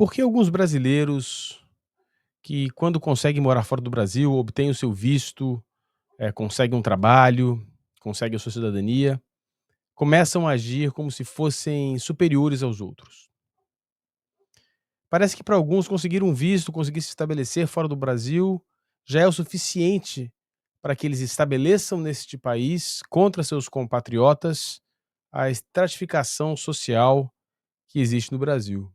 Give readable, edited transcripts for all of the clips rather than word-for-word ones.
Por que alguns brasileiros que, quando conseguem morar fora do Brasil, obtêm o seu visto, conseguem um trabalho, conseguem a sua cidadania, começam a agir como se fossem superiores aos outros? Parece que para alguns conseguir um visto, conseguir se estabelecer fora do Brasil, já é o suficiente para que eles estabeleçam neste país, contra seus compatriotas, a estratificação social que existe no Brasil.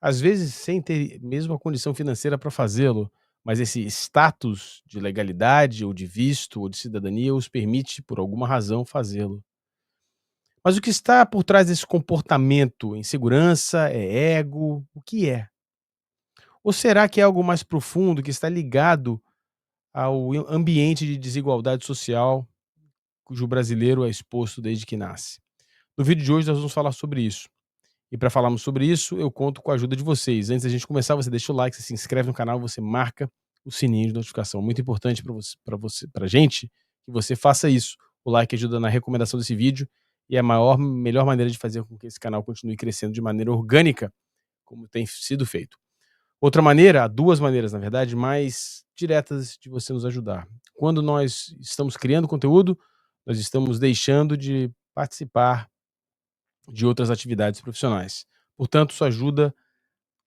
Às vezes sem ter mesmo a condição financeira para fazê-lo, mas esse status de legalidade ou de visto ou de cidadania os permite, por alguma razão, fazê-lo. Mas o que está por trás desse comportamento? Insegurança? É ego? O que é? Ou será que é algo mais profundo que está ligado ao ambiente de desigualdade social cujo brasileiro é exposto desde que nasce? No vídeo de hoje nós vamos falar sobre isso. E para falarmos sobre isso, eu conto com a ajuda de vocês. Antes da gente começar, você deixa o like, você se inscreve no canal, você marca o sininho de notificação. Muito importante para gente que você faça isso. O like ajuda na recomendação desse vídeo e é a melhor maneira de fazer com que esse canal continue crescendo de maneira orgânica, como tem sido feito. Outra maneira, há duas maneiras, na verdade, mais diretas de você nos ajudar. Quando nós estamos criando conteúdo, nós estamos deixando de participar de outras atividades profissionais. Portanto, sua ajuda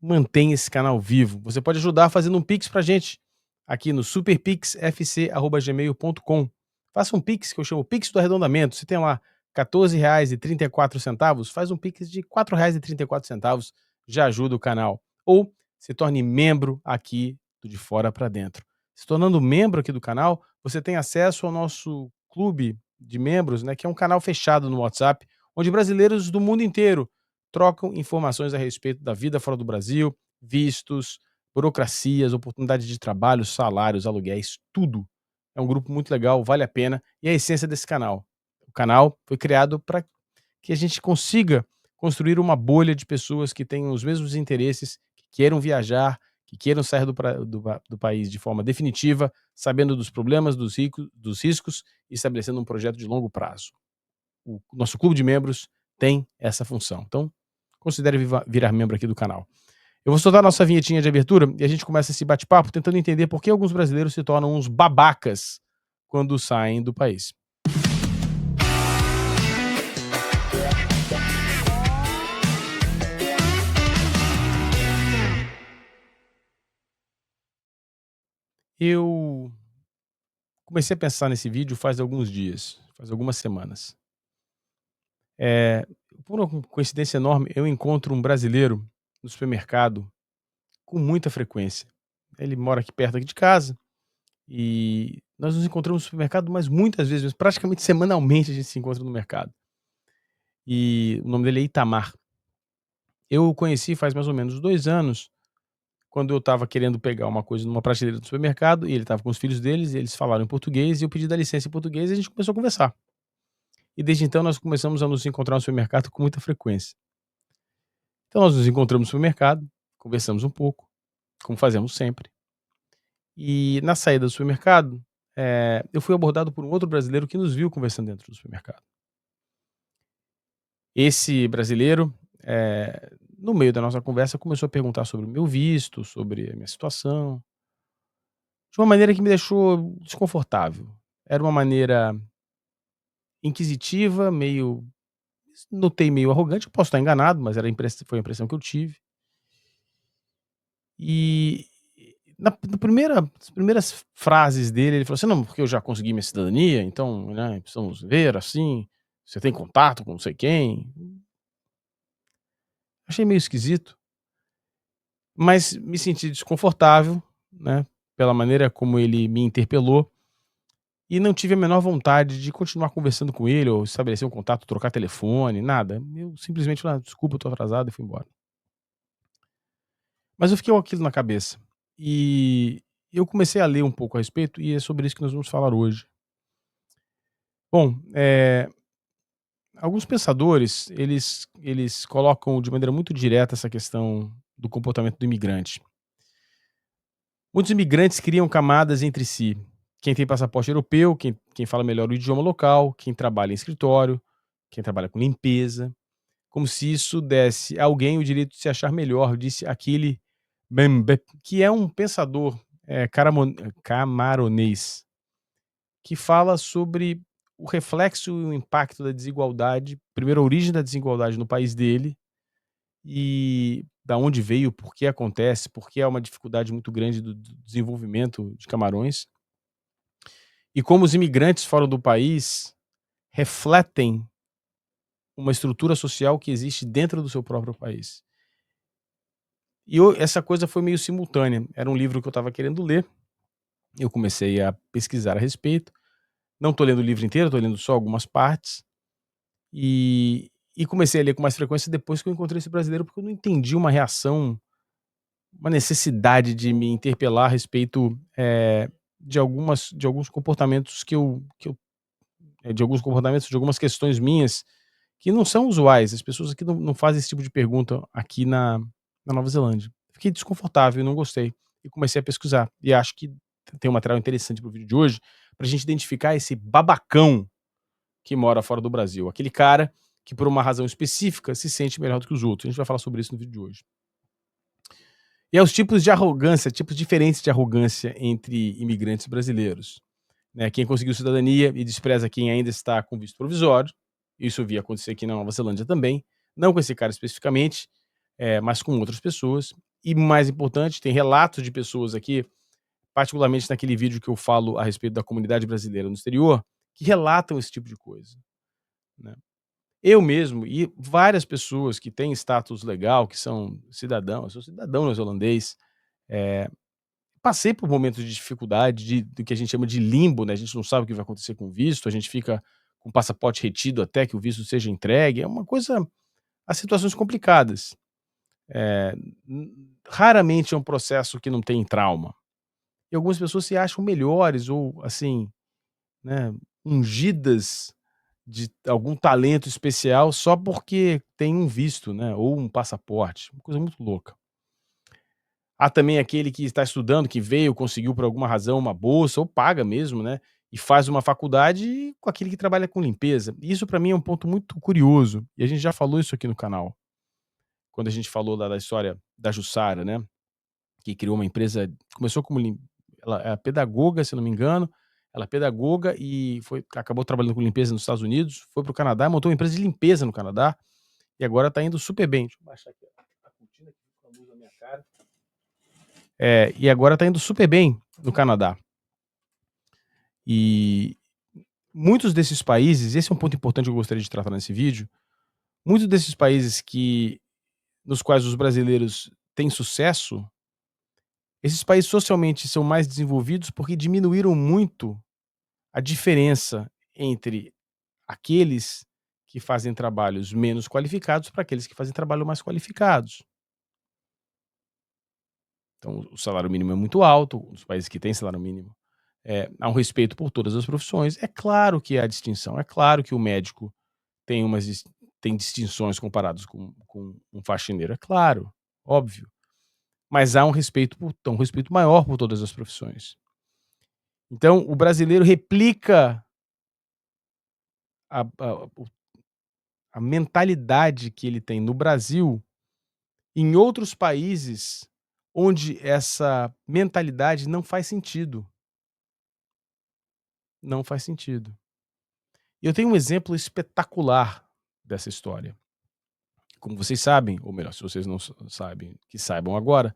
mantém esse canal vivo. Você pode ajudar fazendo um Pix pra gente aqui no superpixfc@gmail.com. Faça um Pix que eu chamo Pix do Arredondamento. Você tem lá R$ 14,34, faz um Pix de R$ 4,34, já ajuda o canal. Ou se torne membro aqui do De Fora para Dentro. Se tornando membro aqui do canal, você tem acesso ao nosso clube de membros, né, que é um canal fechado no WhatsApp, onde brasileiros do mundo inteiro trocam informações a respeito da vida fora do Brasil, vistos, burocracias, oportunidades de trabalho, salários, aluguéis, tudo. É um grupo muito legal, vale a pena e é a essência desse canal. O canal foi criado para que a gente consiga construir uma bolha de pessoas que tenham os mesmos interesses, que queiram viajar, que queiram sair do país de forma definitiva, sabendo dos problemas, dos riscos e estabelecendo um projeto de longo prazo. O nosso clube de membros tem essa função. Então, considere virar membro aqui do canal. Eu vou soltar a nossa vinhetinha de abertura e a gente começa esse bate-papo tentando entender por que alguns brasileiros se tornam uns babacas quando saem do país. Eu comecei a pensar nesse vídeo faz alguns dias, faz algumas semanas. Eh, por uma coincidência enorme, eu encontro um brasileiro no supermercado com muita frequência. Ele mora aqui perto aqui de casa. E nós nos encontramos no supermercado, mas muitas vezes, mas praticamente semanalmente a gente se encontra no mercado. E o nome dele é Itamar. Eu o conheci faz mais ou menos 2 anos, quando eu estava querendo pegar uma coisa numa prateleira do supermercado, e ele estava com os filhos deles, e eles falaram em português, e eu pedi da licença em português, e a gente começou a conversar. E desde então nós começamos a nos encontrar no supermercado com muita frequência. Então nós nos encontramos no supermercado, conversamos um pouco, como fazemos sempre. E na saída do supermercado, eu fui abordado por um outro brasileiro que nos viu conversando dentro do supermercado. Esse brasileiro, no meio da nossa conversa, começou a perguntar sobre o meu visto, sobre a minha situação, de uma maneira que me deixou desconfortável. Era uma maneira inquisitiva, notei meio arrogante, eu posso estar enganado, mas foi a impressão que eu tive. E na nas primeiras frases dele, ele falou assim: "Não, porque eu já consegui minha cidadania, então, né, precisamos ver, assim, você tem contato com não sei quem". Achei meio esquisito, mas me senti desconfortável, né, pela maneira como ele me interpelou, e não tive a menor vontade de continuar conversando com ele ou estabelecer um contato, trocar telefone, nada. Eu simplesmente falei: "Ah, desculpa, eu tô atrasado", e fui embora. Mas eu fiquei com aquilo na cabeça, e eu comecei a ler um pouco a respeito, e é sobre isso que nós vamos falar hoje. Bom, alguns pensadores, eles colocam de maneira muito direta essa questão do comportamento do imigrante. Muitos imigrantes criam camadas entre si. Quem tem passaporte europeu, quem fala melhor o idioma local, quem trabalha em escritório, quem trabalha com limpeza. como se isso desse a alguém o direito de se achar melhor, disse Achille Mbembe, que é um pensador, camaronês, que fala sobre o reflexo e o impacto da desigualdade, primeiro a origem da desigualdade no país dele, e da onde veio, por que acontece, por que há uma dificuldade muito grande do desenvolvimento de Camarões, e como os imigrantes fora do país refletem uma estrutura social que existe dentro do seu próprio país. E essa coisa foi meio simultânea. Era um livro que eu estava querendo ler, eu comecei a pesquisar a respeito. Não estou lendo o livro inteiro, estou lendo só algumas partes. E comecei a ler com mais frequência depois que eu encontrei esse brasileiro, porque eu não entendi uma reação, uma necessidade de me interpelar a respeito de alguns comportamentos de alguns comportamentos, de algumas questões minhas que não são usuais. As pessoas aqui não fazem esse tipo de pergunta aqui na Nova Zelândia. Fiquei desconfortável e não gostei. E comecei a pesquisar. E acho que tem um material interessante para o vídeo de hoje, para a gente identificar esse babacão que mora fora do Brasil. Aquele cara que, por uma razão específica, se sente melhor do que os outros. A gente vai falar sobre isso no vídeo de hoje. E é os tipos de arrogância, tipos diferentes de arrogância entre imigrantes brasileiros. Né? Quem conseguiu cidadania e despreza quem ainda está com visto provisório. Isso eu vi acontecer aqui na Nova Zelândia também. Não com esse cara especificamente, mas com outras pessoas. E mais importante, tem relatos de pessoas aqui, particularmente naquele vídeo que eu falo a respeito da comunidade brasileira no exterior, que relatam esse tipo de coisa. Né? Eu mesmo e várias pessoas que têm status legal, que são cidadãos, eu sou cidadão neozelandês, passei por momentos de dificuldade, do que a gente chama de limbo, né, a gente não sabe o que vai acontecer com o visto, a gente fica com o passaporte retido até que o visto seja entregue, é uma coisa, há situações complicadas. Eh, Raramente é um processo que não tem trauma. E algumas pessoas se acham melhores ou, assim, né, ungidas de algum talento especial só porque tem um visto, né, ou um passaporte, uma coisa muito louca. Há também aquele que está estudando, que veio, conseguiu por alguma razão uma bolsa ou paga mesmo, né, e faz uma faculdade com aquele que trabalha com limpeza. Isso para mim é um ponto muito curioso, e a gente já falou isso aqui no canal, quando a gente falou da história da Jussara, né, que criou uma empresa, começou como ela é pedagoga, se eu não me engano, ela é pedagoga e acabou trabalhando com limpeza nos Estados Unidos, foi para o Canadá, montou uma empresa de limpeza no Canadá, e agora está indo super bem. Deixa eu baixar aqui a cortina que fica com a luz na minha cara. E agora está indo super bem no Canadá. E muitos desses países, esse é um ponto importante que eu gostaria de tratar nesse vídeo, muitos desses países nos quais os brasileiros têm sucesso, esses países socialmente são mais desenvolvidos porque diminuíram muito a diferença entre aqueles que fazem trabalhos menos qualificados para aqueles que fazem trabalho mais qualificados. Então, o salário mínimo é muito alto, nos países que têm salário mínimo, há um respeito por todas as profissões. É claro que há distinção, é claro que o médico tem tem distinções comparados com um faxineiro, é claro, óbvio. Mas há um respeito maior por todas as profissões. Então, o brasileiro replica a, a, o- a mentalidade que ele tem no Brasil em outros países onde essa mentalidade não faz sentido. Não faz sentido. E eu tenho um exemplo espetacular dessa história. Como vocês sabem, ou melhor, se vocês não sabem, que saibam agora,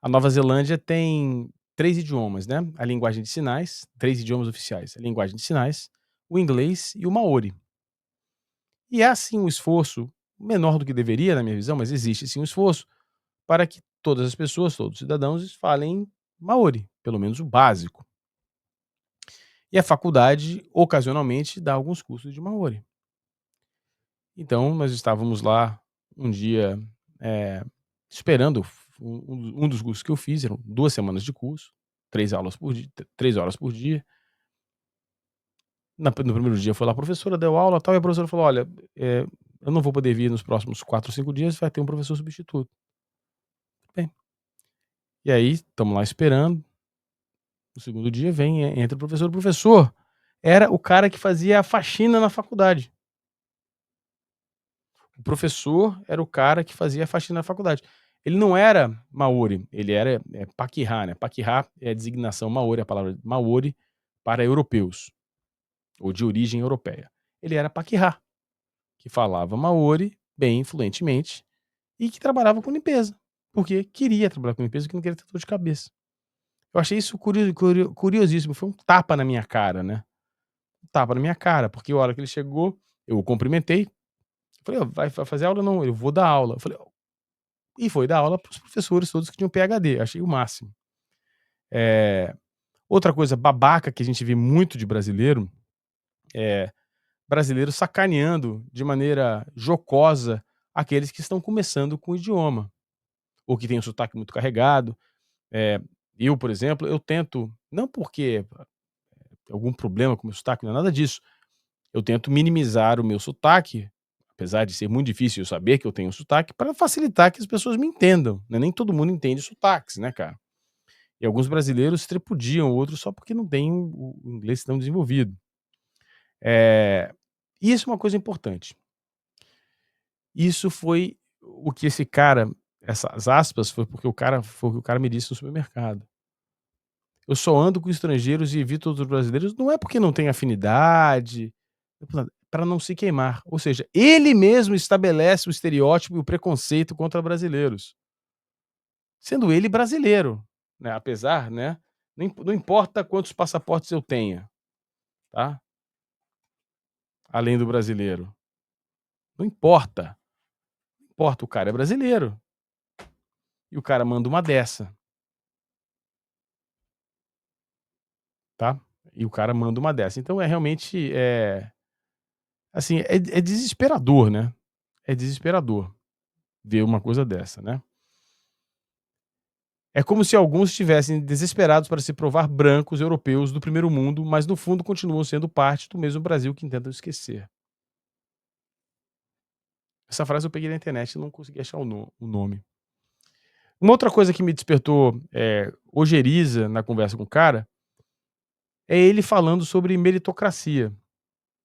a Nova Zelândia tem 3 idiomas, né, a linguagem de sinais, 3 idiomas oficiais, a linguagem de sinais, o inglês e o maori. E há sim um esforço, menor do que deveria na minha visão, mas existe sim um esforço para que todas as pessoas, todos os cidadãos falem maori, pelo menos o básico. E a faculdade, ocasionalmente, dá alguns cursos de maori. Então, nós estávamos lá um dia, eh, esperando um dos cursos que eu fiz, eram 2 semanas de curso, 3 aulas por dia, 3 horas por dia. No primeiro dia foi lá a professora, deu aula, tal, e a professora falou: "Olha, eu não vou poder vir nos próximos 4 ou 5 dias, vai ter um professor substituto". Bem, e aí estamos lá esperando, no segundo dia vem, entra o professor era o cara que fazia a faxina na faculdade. O professor era o cara que fazia a faxina na faculdade. Ele não era Maori, ele era, Paquirá, né, Paquirá é a designação Maori, a palavra Maori para europeus, ou de origem europeia. Ele era Paquirá, que falava Maori bem fluentemente e que trabalhava com limpeza, porque queria trabalhar com limpeza, porque não queria ter dor de cabeça. Eu achei isso curiosíssimo, foi um tapa na minha cara, né, um tapa na minha cara, porque a hora que ele chegou, eu o cumprimentei, falei: "Ó, vai fazer aula?" "Não", "Eu vou dar aula". Eu falei: e foi dar aula para os professores todos que tinham PhD, achei o máximo. Eh, Outra coisa babaca que a gente vê muito de brasileiro, é brasileiro sacaneando de maneira jocosa aqueles que estão começando com o idioma, ou que têm um sotaque muito carregado. Eh, eu, por exemplo, eu tento, não porque tem algum problema com o meu sotaque, não é nada disso, eu tento minimizar o meu sotaque, apesar de ser muito difícil eu saber que eu tenho sotaque, para facilitar que as pessoas me entendam, né, nem todo mundo entende sotaques, né, cara. E alguns brasileiros tripudiam outros só porque não têm o inglês tão desenvolvido. Eh, Isso é uma coisa importante. Isso foi o que esse cara, essas aspas, foi o que o cara me disse no supermercado. "Eu só ando com estrangeiros e evito outros brasileiros", não é porque não tem afinidade, para não se queimar. Ou seja, ele mesmo estabelece o estereótipo e o preconceito contra brasileiros, sendo ele brasileiro, né, apesar, né, não importa quantos passaportes eu tenha, tá, além do brasileiro, não importa, não importa, o cara é brasileiro, e o cara manda uma dessa, tá, e o cara manda uma dessa. Então é realmente, assim, é desesperador, né, é desesperador ver uma coisa dessa, né. É como se alguns estivessem desesperados para se provar brancos europeus do primeiro mundo, mas no fundo continuam sendo parte do mesmo Brasil que tentam esquecer. Essa frase eu peguei na internet e não consegui achar o nome. Uma outra coisa que me despertou, ojeriza na conversa com o cara, é ele falando sobre meritocracia.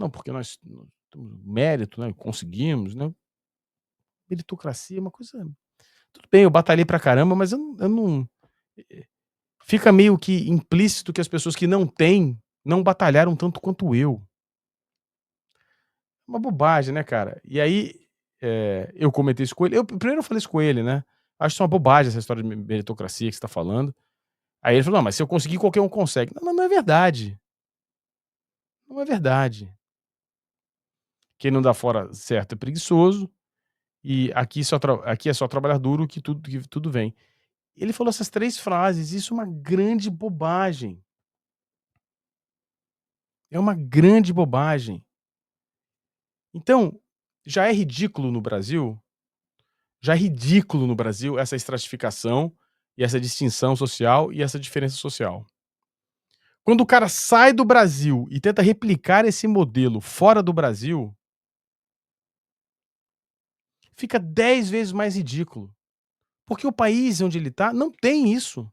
Não, porque nós temos mérito, né, conseguimos, né. Meritocracia é uma coisa, tudo bem, eu batalhei pra caramba, mas eu não fica meio que implícito que as pessoas que não têm, não batalharam tanto quanto eu. Uma bobagem, né, cara. E aí, eu comentei isso com ele, eu falei isso com ele, né, "Acho isso uma bobagem essa história de meritocracia que você tá falando". Aí ele falou: "Não, mas se eu conseguir qualquer um consegue". Não, não é verdade, não é verdade. Quem não dá fora certo é preguiçoso, e aqui é só trabalhar duro que tudo vem. Ele falou essas 3 frases, isso é uma grande bobagem, é uma grande bobagem. Então, já é ridículo no Brasil, já é ridículo no Brasil essa estratificação, e essa distinção social, e essa diferença social. Quando o cara sai do Brasil e tenta replicar esse modelo fora do Brasil, fica 10 vezes mais ridículo, porque o país onde ele tá não tem isso.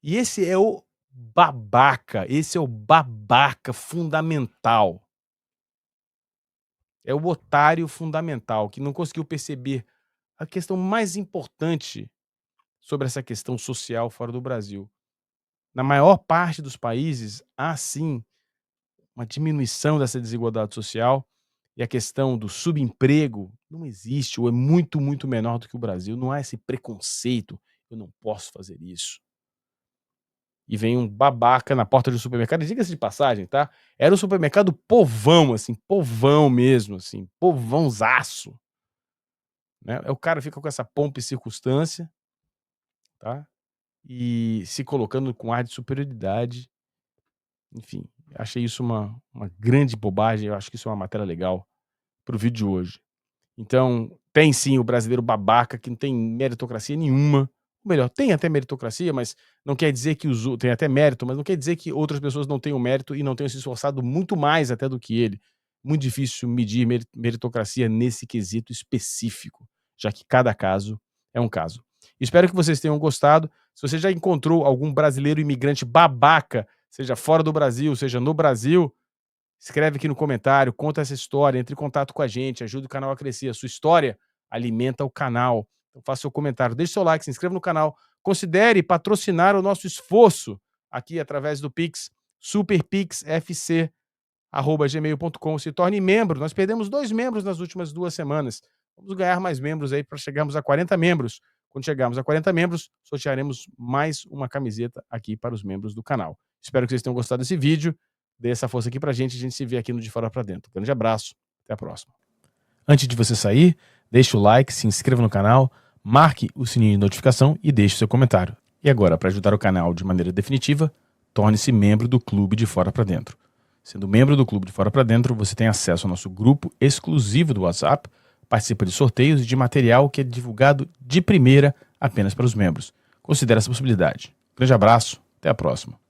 E esse é o babaca fundamental, é o otário fundamental que não conseguiu perceber a questão mais importante sobre essa questão social fora do Brasil. Na maior parte dos países, há sim uma diminuição dessa desigualdade social, e a questão do subemprego não existe ou é muito, muito menor do que o Brasil. Não há esse preconceito, "eu não posso fazer isso". E vem um babaca na porta do supermercado, e diga-se de passagem, tá, era um supermercado povão, assim, povão mesmo, assim, povãozaço, né. O cara fica com essa pompa e circunstância, tá, e se colocando com ar de superioridade. Enfim, achei isso uma grande bobagem, eu acho que isso é uma matéria legal para o vídeo de hoje. Então, tem sim o brasileiro babaca que não tem meritocracia nenhuma, ou melhor, tem até meritocracia, mas não quer dizer que tem até mérito, mas não quer dizer que outras pessoas não tenham mérito e não tenham se esforçado muito mais até do que ele. Muito difícil medir meritocracia nesse quesito específico, já que cada caso é um caso. Espero que vocês tenham gostado. Se você já encontrou algum brasileiro imigrante babaca, seja fora do Brasil, seja no Brasil, Escreve aqui no comentário, conta essa história, entre em contato com a gente, ajuda o canal a crescer. A sua história alimenta o canal. Então faça seu comentário, deixe seu like, se inscreva no canal, considere patrocinar o nosso esforço aqui através do Pix, superpixfc@gmail.com. Se torne membro. Nós perdemos 2 membros nas últimas 2 semanas. Vamos ganhar mais membros aí para chegarmos a 40 membros. Quando chegarmos a 40 membros, sortearemos mais uma camiseta aqui para os membros do canal. Espero que vocês tenham gostado desse vídeo. Dê essa força aqui pra gente. A gente se vê aqui no De Fora Pra Dentro. Grande abraço. Até a próxima. Antes de você sair, deixe o like, se inscreva no canal, marque o sininho de notificação e deixe o seu comentário. E agora, para ajudar o canal de maneira definitiva, torne-se membro do Clube de Fora Pra Dentro. Sendo membro do Clube de Fora Pra Dentro, você tem acesso ao nosso grupo exclusivo do WhatsApp, participa de sorteios e de material que é divulgado de primeira apenas para os membros. Considere essa possibilidade. Grande abraço, até a próxima.